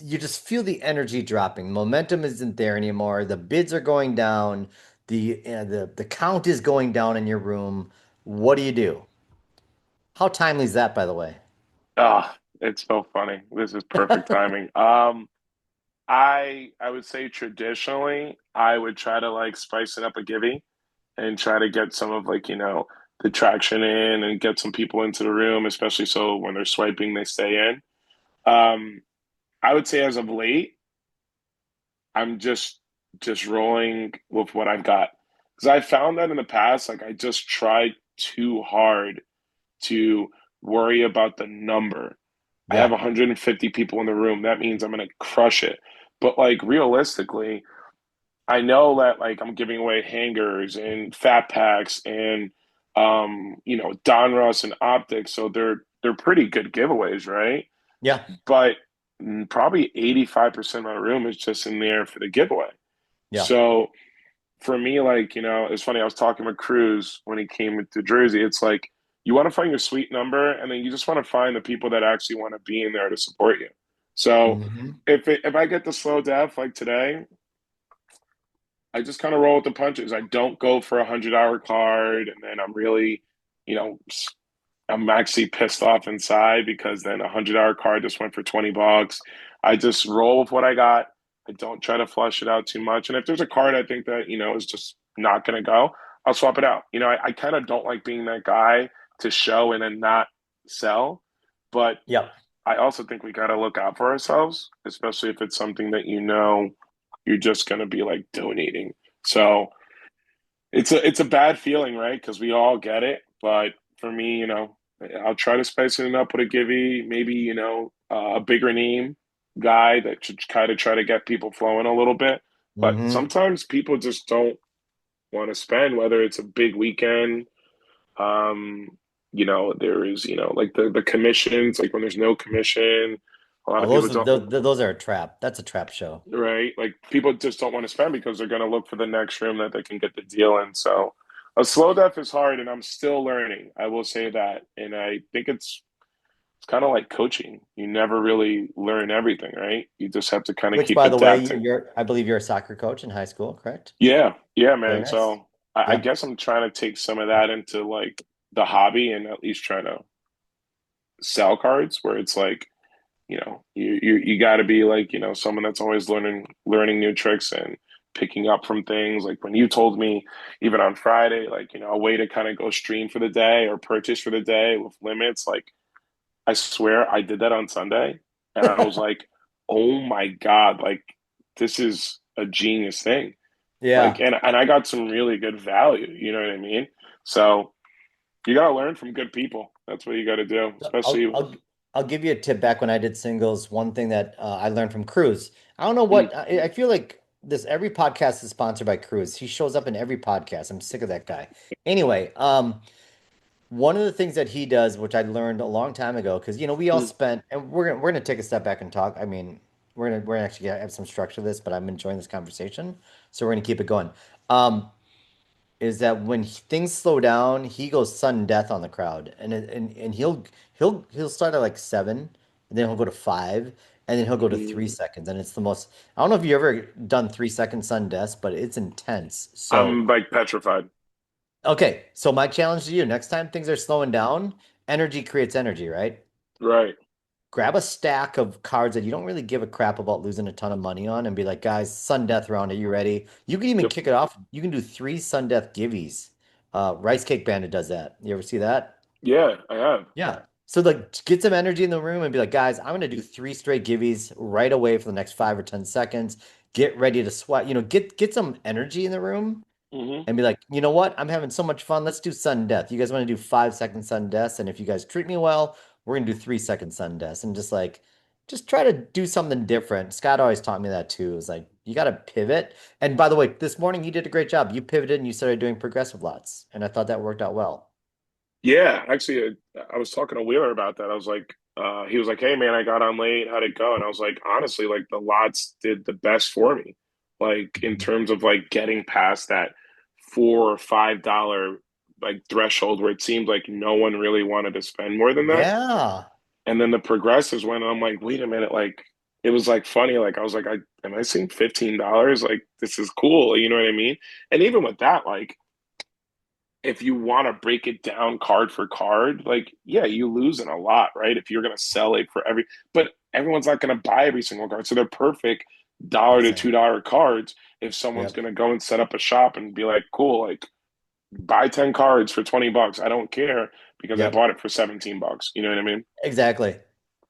S1: you just feel the energy dropping. Momentum isn't there anymore. The bids are going down. The count is going down in your room. What do you do? How timely is that, by the way?
S2: Ah, it's so funny. This is perfect timing. I would say traditionally I would try to like spice it up a giving and try to get some of like, the traction in and get some people into the room, especially so when they're swiping, they stay in. I would say as of late, I'm just rolling with what I've got. Because I found that in the past, like I just tried too hard to worry about the number. I have
S1: Yeah,
S2: 150 people in the room. That means I'm going to crush it. But like realistically, I know that like I'm giving away hangers and fat packs and Don Russ and optics, so they're pretty good giveaways, right?
S1: yeah,
S2: But probably 85% of my room is just in there for the giveaway.
S1: yeah.
S2: So for me, like, it's funny, I was talking with Cruz when he came to Jersey. It's like you want to find your sweet number, and then you just want to find the people that actually want to be in there to support you. So
S1: Hmm.
S2: if I get the slow death like today, I just kind of roll with the punches. I don't go for a 100-hour card, and then I'm really, you know, I'm actually pissed off inside because then a 100-hour card just went for $20. I just roll with what I got. I don't try to flush it out too much. And if there's a card I think that, is just not going to go, I'll swap it out. I kind of don't like being that guy to show and then not sell. But
S1: Yeah.
S2: I also think we got to look out for ourselves, especially if it's something that you're just going to be like donating. So it's a bad feeling, right? Because we all get it, but for me, I'll try to spice it up with a givey, maybe a bigger name guy that should kind of try to get people flowing a little bit. But
S1: Hmm.
S2: sometimes people just don't want to spend, whether it's a big weekend. There is like the commissions, like when there's no commission, a lot
S1: Oh,
S2: of people
S1: those are
S2: don't.
S1: those are a trap. That's a trap show.
S2: Right? Like people just don't want to spend because they're going to look for the next room that they can get the deal in. So a slow death is hard, and I'm still learning. I will say that, and I think it's kind of like coaching. You never really learn everything, right? You just have to kind of
S1: Which,
S2: keep
S1: by the way,
S2: adapting.
S1: I believe you're a soccer coach in high school, correct?
S2: Yeah, yeah,
S1: Very
S2: man.
S1: nice.
S2: So I
S1: Yeah.
S2: guess I'm trying to take some of that into like the hobby and at least trying to sell cards where it's like you got to be like someone that's always learning new tricks and picking up from things like when you told me even on Friday like a way to kind of go stream for the day or purchase for the day with limits. Like I swear I did that on Sunday and I was like, oh my God, like this is a genius thing. Like
S1: Yeah.
S2: and I got some really good value, you know what I mean? So you got to learn from good people. That's what you got to do,
S1: So
S2: especially.
S1: I'll give you a tip. Back when I did singles, one thing that I learned from Cruz. I don't know
S2: Mm,
S1: what I feel like this every podcast is sponsored by Cruz. He shows up in every podcast. I'm sick of that guy. Anyway, one of the things that he does, which I learned a long time ago, because we all
S2: mm,
S1: spent, and we're gonna take a step back and talk. I mean, we're gonna actually have some structure to this, but I'm enjoying this conversation, so we're gonna keep it going. Um, is that when things slow down, he goes sudden death on the crowd, and he'll start at like 7, and then he'll go to 5, and then he'll go to 3 seconds, and it's the most. I don't know if you ever done 3 second sudden deaths, but it's intense. So
S2: I'm like petrified.
S1: okay, so my challenge to you, next time things are slowing down, energy creates energy, right?
S2: Right.
S1: Grab a stack of cards that you don't really give a crap about losing a ton of money on and be like, guys, Sun Death round, are you ready? You can even
S2: Yep.
S1: kick it off. You can do 3 Sun Death givvies. Rice Cake Bandit does that. You ever see that?
S2: Yeah, I have.
S1: Yeah. So like get some energy in the room and be like, guys, I'm gonna do 3 straight givvies right away for the next 5 or 10 seconds. Get ready to sweat. Get some energy in the room
S2: Hmm.
S1: and be like, you know what? I'm having so much fun. Let's do sudden death. You guys want to do 5 second sudden deaths, and if you guys treat me well, we're gonna do 3 second sun deaths and just try to do something different. Scott always taught me that too. It's like you got to pivot. And by the way, this morning you did a great job. You pivoted and you started doing progressive lots, and I thought that worked out well.
S2: Yeah, actually, I was talking to Wheeler about that. I was like, he was like, "Hey, man, I got on late. How'd it go?" And I was like, honestly, like the lots did the best for me, like in
S1: Mhm.
S2: terms of like getting past that $4 or $5 like threshold where it seemed like no one really wanted to spend more than that.
S1: Yeah,
S2: And then the progressives went, and I'm like, wait a minute, like it was like funny. Like I was like, am I seeing $15? Like this is cool, you know what I mean? And even with that, like if you want to break it down card for card, like, yeah, you lose in a lot, right? If you're going to sell it for but everyone's not going to buy every single card. So they're perfect dollar to
S1: exactly.
S2: $2 cards if someone's
S1: Yep.
S2: going to go and set up a shop and be like, cool, like buy 10 cards for $20. I don't care because I
S1: Yep.
S2: bought it for $17. You know what I mean?
S1: Exactly.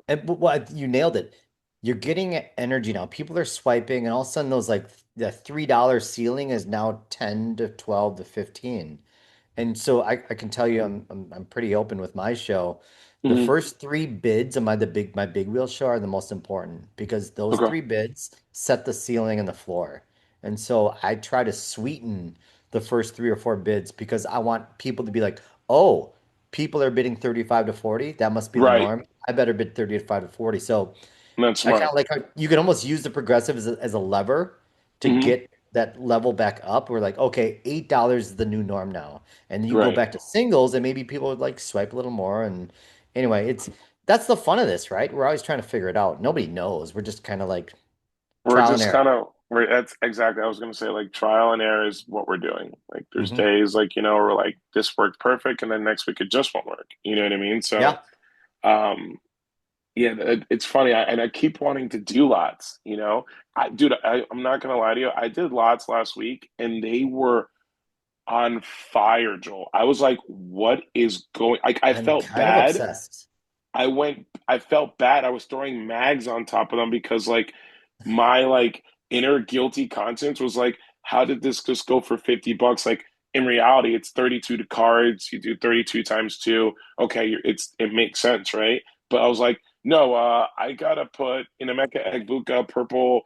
S1: And what you nailed it. You're getting energy now. People are swiping, and all of a sudden, those like the $3 ceiling is now 10 to 12 to 15. And so I can tell you I'm pretty open with my show. The
S2: Hmm.
S1: first three bids of my big wheel show are the most important because those
S2: Okay.
S1: three bids set the ceiling and the floor. And so I try to sweeten the first three or four bids because I want people to be like, oh, people are bidding 35 to 40. That must be the
S2: Right.
S1: norm. I better bid 35 to 40. So
S2: And that's
S1: I kind
S2: smart.
S1: of like how you can almost use the progressive as a lever to
S2: Hmm.
S1: get that level back up. We're like, okay, $8 is the new norm now. And you go
S2: Right.
S1: back to singles and maybe people would like swipe a little more. And anyway, that's the fun of this, right? We're always trying to figure it out. Nobody knows. We're just kind of like
S2: We're
S1: trial and
S2: just
S1: error.
S2: kind of we're that's exactly I was gonna say like trial and error is what we're doing. Like there's
S1: Hmm.
S2: days like we're like this worked perfect and then next week it just won't work. You know what I mean? So
S1: Yeah.
S2: um yeah, it's funny and I keep wanting to do lots, you know. I'm not gonna lie to you. I did lots last week and they were on fire, Joel. I was like, what is going like I
S1: I'm
S2: felt
S1: kind of
S2: bad.
S1: obsessed.
S2: I felt bad. I was throwing mags on top of them because like my like inner guilty conscience was like, how did this just go for $50? Like in reality, it's 32 to cards. You do 32 times two. Okay, it makes sense, right? But I was like, no, I gotta put in a Mecha Egbuka purple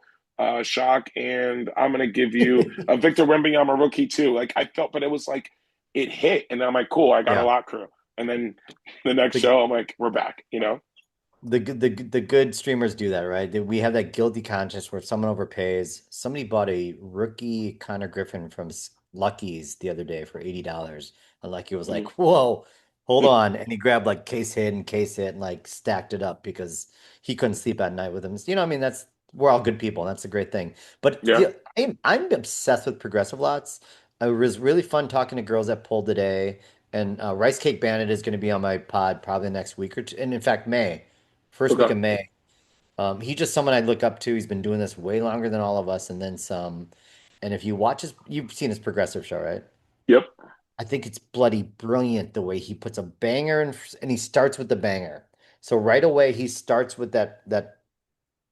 S2: shock, and I'm gonna give you a Victor Wembanyama rookie too. Like I felt, but it was like it hit, and I'm like, cool, I got a
S1: Yeah.
S2: lot crew. And then the next
S1: The
S2: show, I'm like, we're back, you know?
S1: the good streamers do that, right? We have that guilty conscience where if someone overpays. Somebody bought a rookie Connor Griffin from Lucky's the other day for $80. And Lucky was
S2: Mhm.
S1: like, "Whoa, hold on!" And he grabbed like case hit, and like stacked it up because he couldn't sleep at night with him. You know, what I mean, that's we're all good people. And that's a great thing. But
S2: Yeah.
S1: yeah, I'm obsessed with progressive lots. It was really fun talking to girls that pulled today. And Rice Cake Bandit is going to be on my pod probably next week or two. And in fact, May. First week
S2: Okay.
S1: of May. He's just someone I look up to. He's been doing this way longer than all of us, and then some. And if you watch you've seen his progressive show, right?
S2: Yep.
S1: I think it's bloody brilliant the way he puts a banger in, and he starts with the banger. So right away he starts with that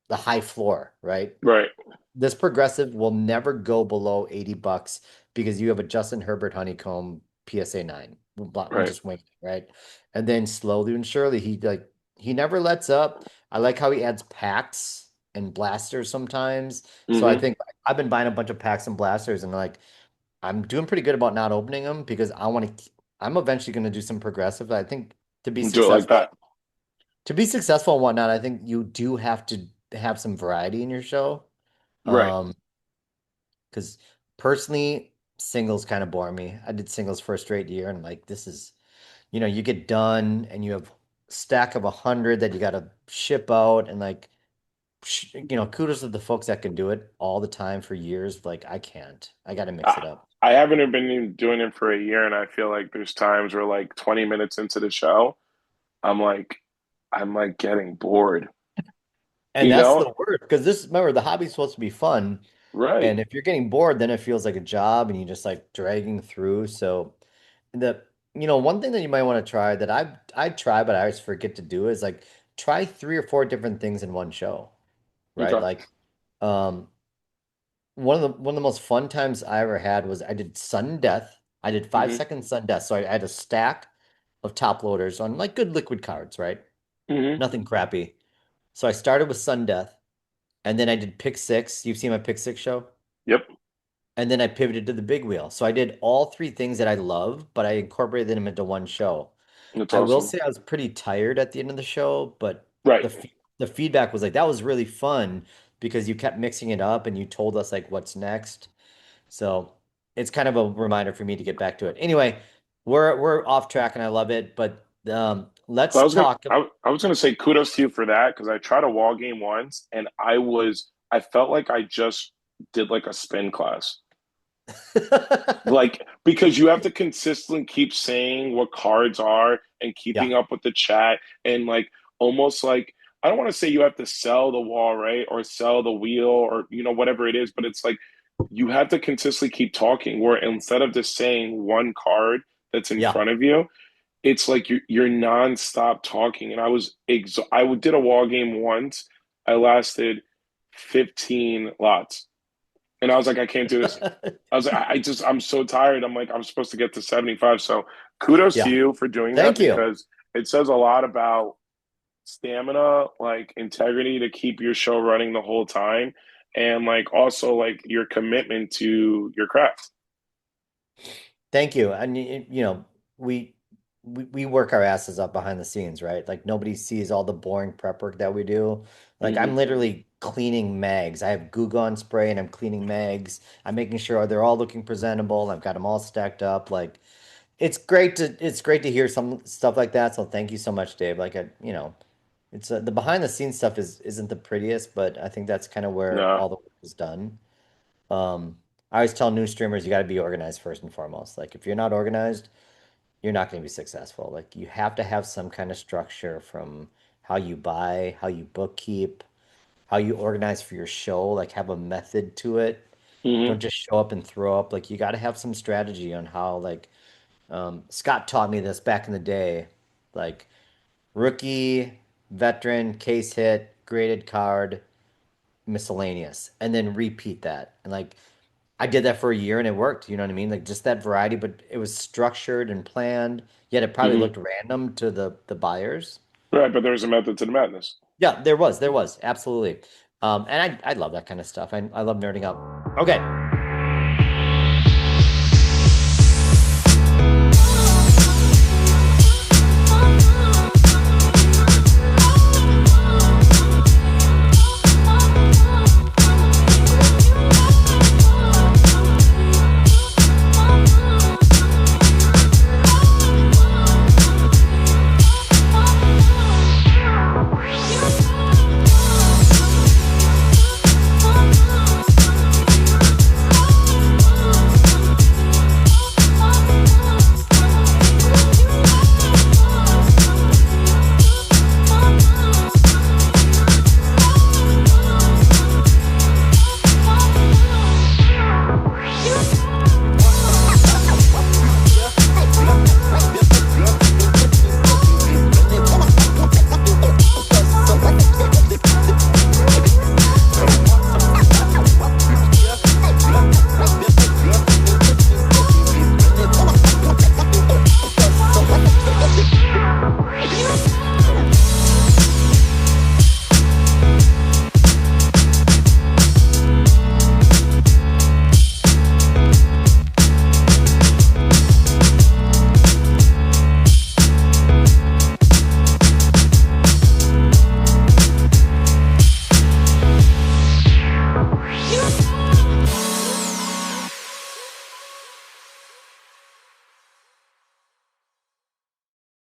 S1: the high floor, right?
S2: Right.
S1: This progressive will never go below $80 because you have a Justin Herbert honeycomb PSA 9. I'm
S2: Right.
S1: just winging, it, right? And then slowly and surely he never lets up. I like how he adds packs and blasters sometimes. So I
S2: Hmm.
S1: think I've been buying a bunch of packs and blasters and like I'm doing pretty good about not opening them because I'm eventually going to do some progressive. I think to be
S2: Do it like
S1: successful
S2: that.
S1: and whatnot, I think you do have to have some variety in your show.
S2: Right.
S1: Um, because personally, singles kind of bore me. I did singles for a straight year, and like this is, you get done and you have stack of 100 that you got to ship out, and like, kudos to the folks that can do it all the time for years. Like I can't. I got to mix it
S2: I,
S1: up.
S2: I haven't been doing it for a year, and I feel like there's times where like 20 minutes into the show, I'm like, I'm like getting bored.
S1: And
S2: You
S1: that's
S2: know?
S1: the word because remember, the hobby's supposed to be fun.
S2: Right.
S1: And if you're getting bored, then it feels like a job and you just like dragging through. So one thing that you might want to try that I try, but I always forget to do is like try three or four different things in one show, right?
S2: Okay.
S1: Like um one of the most fun times I ever had was I did sudden death. I did five
S2: Hmm.
S1: second sudden death. So I had a stack of top loaders on like good liquid cards, right?
S2: Hmm.
S1: nothing crappy. So I started with Sun Death, and then I did Pick Six. You've seen my Pick Six show?
S2: Yep.
S1: And then I pivoted to the big wheel. So I did all three things that I love, but I incorporated them into one show.
S2: That's
S1: I will
S2: awesome.
S1: say I was pretty tired at the end of the show, but
S2: Right.
S1: the feedback was like that was really fun because you kept mixing it up and you told us like what's next. So it's kind of a reminder for me to get back to it. Anyway, we're off track and I love it, but
S2: So
S1: let's talk.
S2: I was gonna say kudos to you for that because I tried a wall game once and I felt like I just did like a spin class. Like because you have to consistently keep saying what cards are and
S1: Yeah,
S2: keeping up with the chat and like almost like I don't want to say you have to sell the wall, right? Or sell the wheel or whatever it is, but it's like you have to consistently keep talking where instead of just saying one card that's in
S1: yeah.
S2: front of you, it's like you're nonstop talking. And I did a wall game once. I lasted 15 lots. And I was like, I can't do this. I was like, I'm so tired. I'm like, I'm supposed to get to 75. So kudos to
S1: Yeah.
S2: you for doing that
S1: Thank you.
S2: because it says a lot about stamina, like integrity to keep your show running the whole time. And like also like your commitment to your craft.
S1: Thank you. And we we work our asses up behind the scenes, right? Like nobody sees all the boring prep work that we do. Like I'm
S2: Hmm.
S1: literally cleaning mags. I have Goo Gone spray and I'm cleaning mags. I'm making sure they're all looking presentable. I've got them all stacked up. Like it's great to hear some stuff like that. So thank you so much, Dave. Like it's the behind the scenes stuff isn't the prettiest, but I think that's kind of where
S2: No.
S1: all the work is done. I always tell new streamers you got to be organized first and foremost. Like if you're not organized, you're not going to be successful. Like you have to have some kind of structure from how you buy, how you bookkeep, how you organize for your show, like have a method to it.
S2: Hmm.
S1: Don't just show up and throw up. Like you got to have some strategy on how like Scott taught me this back in the day. Like rookie, veteran, case hit, graded card, miscellaneous, and then repeat that. And like I did that for a year and it worked. You know what I mean? Like just that variety, but it was structured and planned. Yet it probably
S2: Hmm.
S1: looked random to the buyers.
S2: Right, but there's a method to the madness.
S1: Yeah, there was absolutely. And I love that kind of stuff. I love nerding out. Okay,